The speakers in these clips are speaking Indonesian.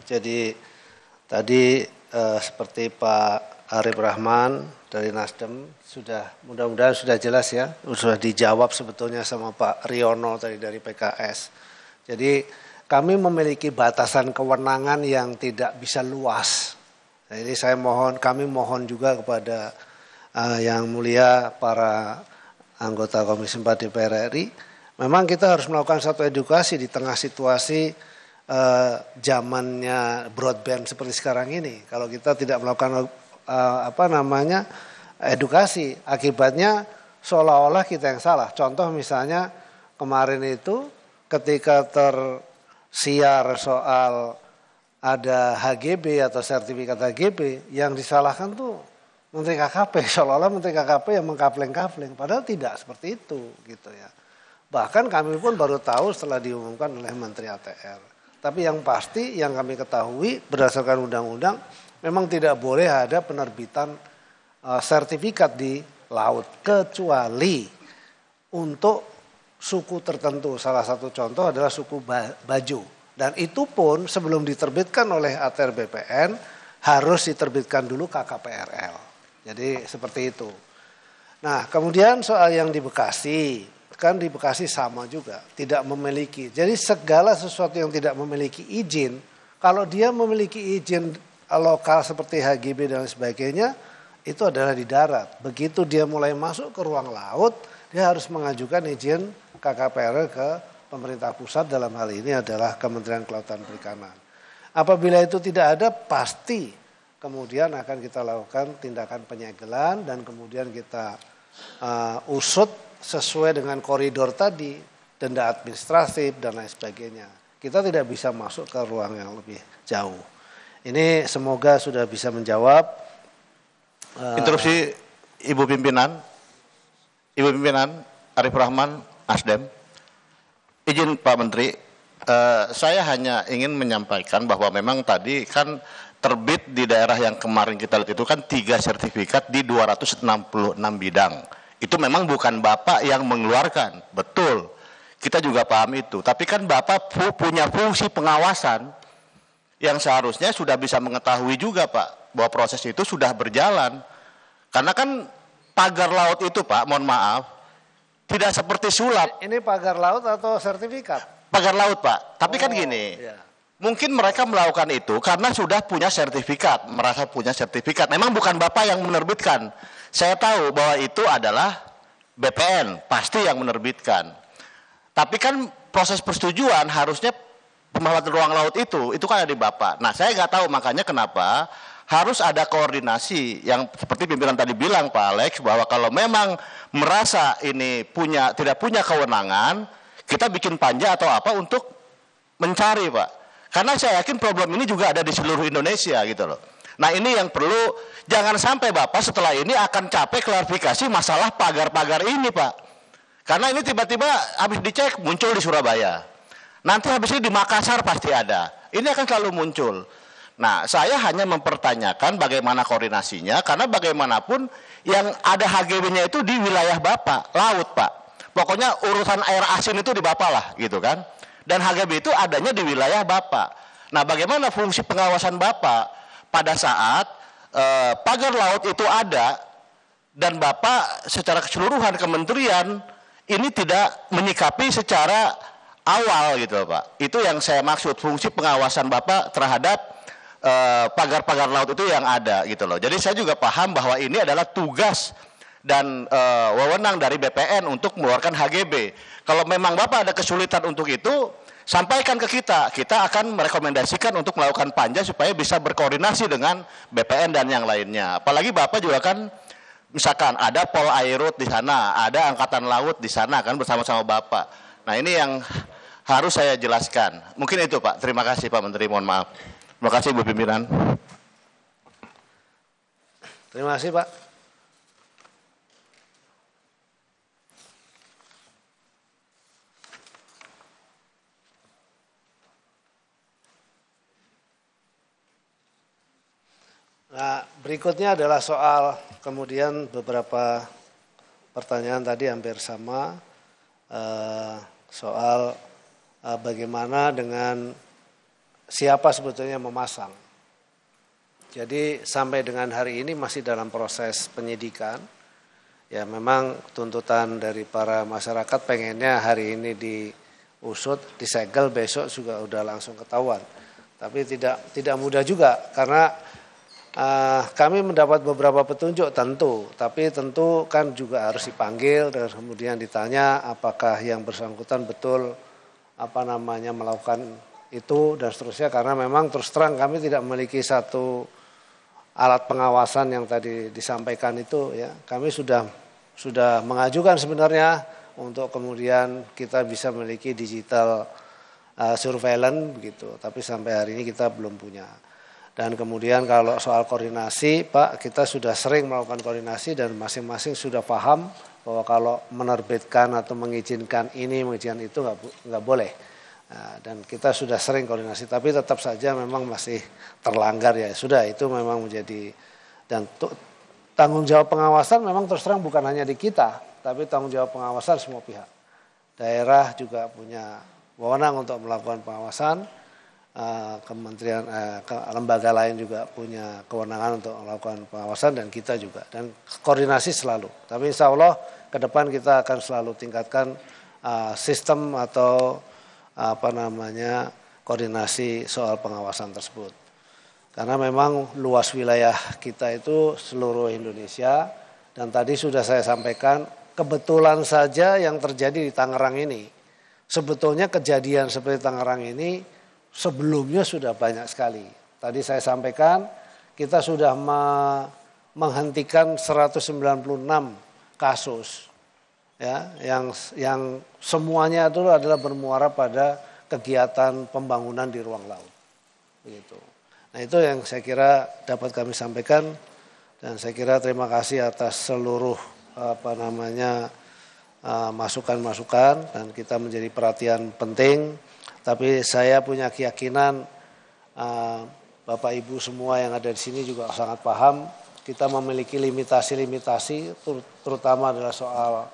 Jadi tadi seperti Pak Arif Rahman dari Nasdem sudah mudah-mudahan sudah jelas ya, sudah dijawab sebetulnya sama Pak Riono tadi dari PKS. Jadi kami memiliki batasan kewenangan yang tidak bisa luas. Jadi kami mohon juga kepada yang mulia para anggota Komisi 4 DPR RI, memang kita harus melakukan satu edukasi di tengah situasi zamannya broadband seperti sekarang ini. Kalau kita tidak melakukan edukasi, akibatnya seolah-olah kita yang salah. Contoh misalnya kemarin itu ketika tersiar soal ada HGB atau sertifikat HGB, yang disalahkan tuh Menteri KKP, seolah-olah Menteri KKP yang mengkapleng-kapleng, padahal tidak seperti itu gitu ya. Bahkan kami pun baru tahu setelah diumumkan oleh Menteri ATR. Tapi yang pasti yang kami ketahui berdasarkan undang-undang memang tidak boleh ada penerbitan sertifikat di laut kecuali untuk suku tertentu. Salah satu contoh adalah suku Bajo. Dan itu pun sebelum diterbitkan oleh ATR BPN harus diterbitkan dulu KKPRL. Jadi seperti itu. Nah, kemudian soal yang di Bekasi, kan di Bekasi sama juga, tidak memiliki. Jadi segala sesuatu yang tidak memiliki izin, kalau dia memiliki izin lokal seperti HGB dan sebagainya, itu adalah di darat. Begitu dia mulai masuk ke ruang laut, dia harus mengajukan izin KKPRL ke pemerintah pusat, dalam hal ini adalah Kementerian Kelautan Perikanan. Apabila itu tidak ada, pasti kemudian akan kita lakukan tindakan penyegelan dan kemudian kita usut sesuai dengan koridor tadi, denda administratif dan lain sebagainya. Kita tidak bisa masuk ke ruang yang lebih jauh. Ini semoga sudah bisa menjawab. Interupsi Ibu Pimpinan Arif Rahman, Nasdem. Izin Pak Menteri, saya hanya ingin menyampaikan bahwa memang tadi kan terbit di daerah yang kemarin kita lihat itu kan 3 sertifikat di 266 bidang. Itu memang bukan Bapak yang mengeluarkan, betul. Kita juga paham itu. Tapi kan Bapak punya fungsi pengawasan yang seharusnya sudah bisa mengetahui juga Pak, bahwa proses itu sudah berjalan. Karena kan pagar laut itu Pak, mohon maaf, tidak seperti sulap. Ini pagar laut atau sertifikat? Pagar laut Pak, tapi kan gini, mungkin mereka melakukan itu karena sudah punya sertifikat, merasa punya sertifikat. Memang bukan Bapak yang menerbitkan. Saya tahu bahwa itu adalah BPN, pasti yang menerbitkan. Tapi kan proses persetujuan harusnya pemanfaatan ruang laut itu kan ada di Bapak. Nah saya nggak tahu makanya kenapa harus ada koordinasi yang seperti pimpinan tadi bilang Pak Alex, bahwa kalau memang merasa ini tidak punya kewenangan, kita bikin panja atau apa untuk mencari Pak. Karena saya yakin problem ini juga ada di seluruh Indonesia gitu loh. Nah ini yang perlu, jangan sampai Bapak setelah ini akan capek klarifikasi masalah pagar-pagar ini Pak. Karena ini tiba-tiba habis dicek muncul di Surabaya. Nanti habis ini di Makassar pasti ada. Ini akan selalu muncul. Nah saya hanya mempertanyakan bagaimana koordinasinya, karena bagaimanapun yang ada HGB-nya itu di wilayah Bapak, laut Pak. Pokoknya urusan air asin itu di Bapak lah gitu kan. Dan HGB itu adanya di wilayah Bapak. Nah bagaimana fungsi pengawasan Bapak pada saat pagar laut itu ada dan Bapak secara keseluruhan kementerian ini tidak menyikapi secara awal gitu Pak. Itu yang saya maksud, fungsi pengawasan Bapak terhadap pagar-pagar laut itu yang ada gitu loh. Jadi saya juga paham bahwa ini adalah tugas dan wewenang dari BPN untuk mengeluarkan HGB. Kalau memang Bapak ada kesulitan untuk itu, sampaikan ke kita. Kita akan merekomendasikan untuk melakukan panja supaya bisa berkoordinasi dengan BPN dan yang lainnya. Apalagi Bapak juga kan misalkan ada Pol Airut di sana, ada Angkatan Laut di sana kan bersama-sama Bapak. Nah ini yang harus saya jelaskan. Mungkin itu Pak. Terima kasih Pak Menteri, mohon maaf. Terima kasih Bu Pimpinan. Terima kasih Pak. Nah, berikutnya adalah soal kemudian beberapa pertanyaan tadi hampir sama soal bagaimana dengan siapa sebetulnya memasang. Jadi sampai dengan hari ini masih dalam proses penyidikan. Ya memang tuntutan dari para masyarakat pengennya hari ini diusut, disegel, besok juga udah langsung ketahuan. Tapi tidak mudah juga karena kami mendapat beberapa petunjuk tentu, tapi tentu kan juga harus dipanggil dan kemudian ditanya apakah yang bersangkutan betul melakukan itu dan seterusnya, karena memang terus terang kami tidak memiliki satu alat pengawasan yang tadi disampaikan itu ya. Kami sudah mengajukan sebenarnya untuk kemudian kita bisa memiliki digital surveillance begitu, tapi sampai hari ini kita belum punya. Dan kemudian kalau soal koordinasi, Pak, kita sudah sering melakukan koordinasi dan masing-masing sudah paham bahwa kalau menerbitkan atau mengizinkan ini, mengizinkan itu nggak boleh. Nah, dan kita sudah sering koordinasi, tapi tetap saja memang masih terlanggar ya. Sudah itu memang menjadi, dan tanggung jawab pengawasan memang terus terang bukan hanya di kita, tapi tanggung jawab pengawasan semua pihak. Daerah juga punya wewenang untuk melakukan pengawasan. Kementerian, lembaga lain juga punya kewenangan untuk melakukan pengawasan dan kita juga, dan koordinasi selalu. Tapi insya Allah ke depan kita akan selalu tingkatkan sistem atau koordinasi soal pengawasan tersebut. Karena memang luas wilayah kita itu seluruh Indonesia, dan tadi sudah saya sampaikan kebetulan saja yang terjadi di Tangerang ini. Sebetulnya kejadian seperti Tangerang ini sebelumnya sudah banyak sekali. Tadi saya sampaikan kita sudah menghentikan 196 kasus ya, yang semuanya itu adalah bermuara pada kegiatan pembangunan di ruang laut. Begitu. Nah, itu yang saya kira dapat kami sampaikan, dan saya kira terima kasih atas seluruh masukan-masukan, dan kita menjadi perhatian penting. Tapi saya punya keyakinan Bapak Ibu semua yang ada di sini juga sangat paham kita memiliki limitasi-limitasi, terutama adalah soal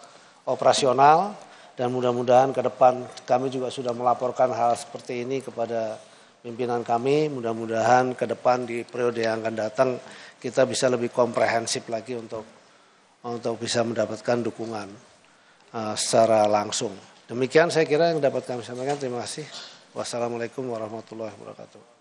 operasional, dan mudah-mudahan ke depan kami juga sudah melaporkan hal seperti ini kepada pimpinan kami. Mudah-mudahan ke depan di periode yang akan datang kita bisa lebih komprehensif lagi untuk bisa mendapatkan dukungan secara langsung. Demikian saya kira yang dapat kami sampaikan. Terima kasih. Wassalamualaikum warahmatullahi wabarakatuh.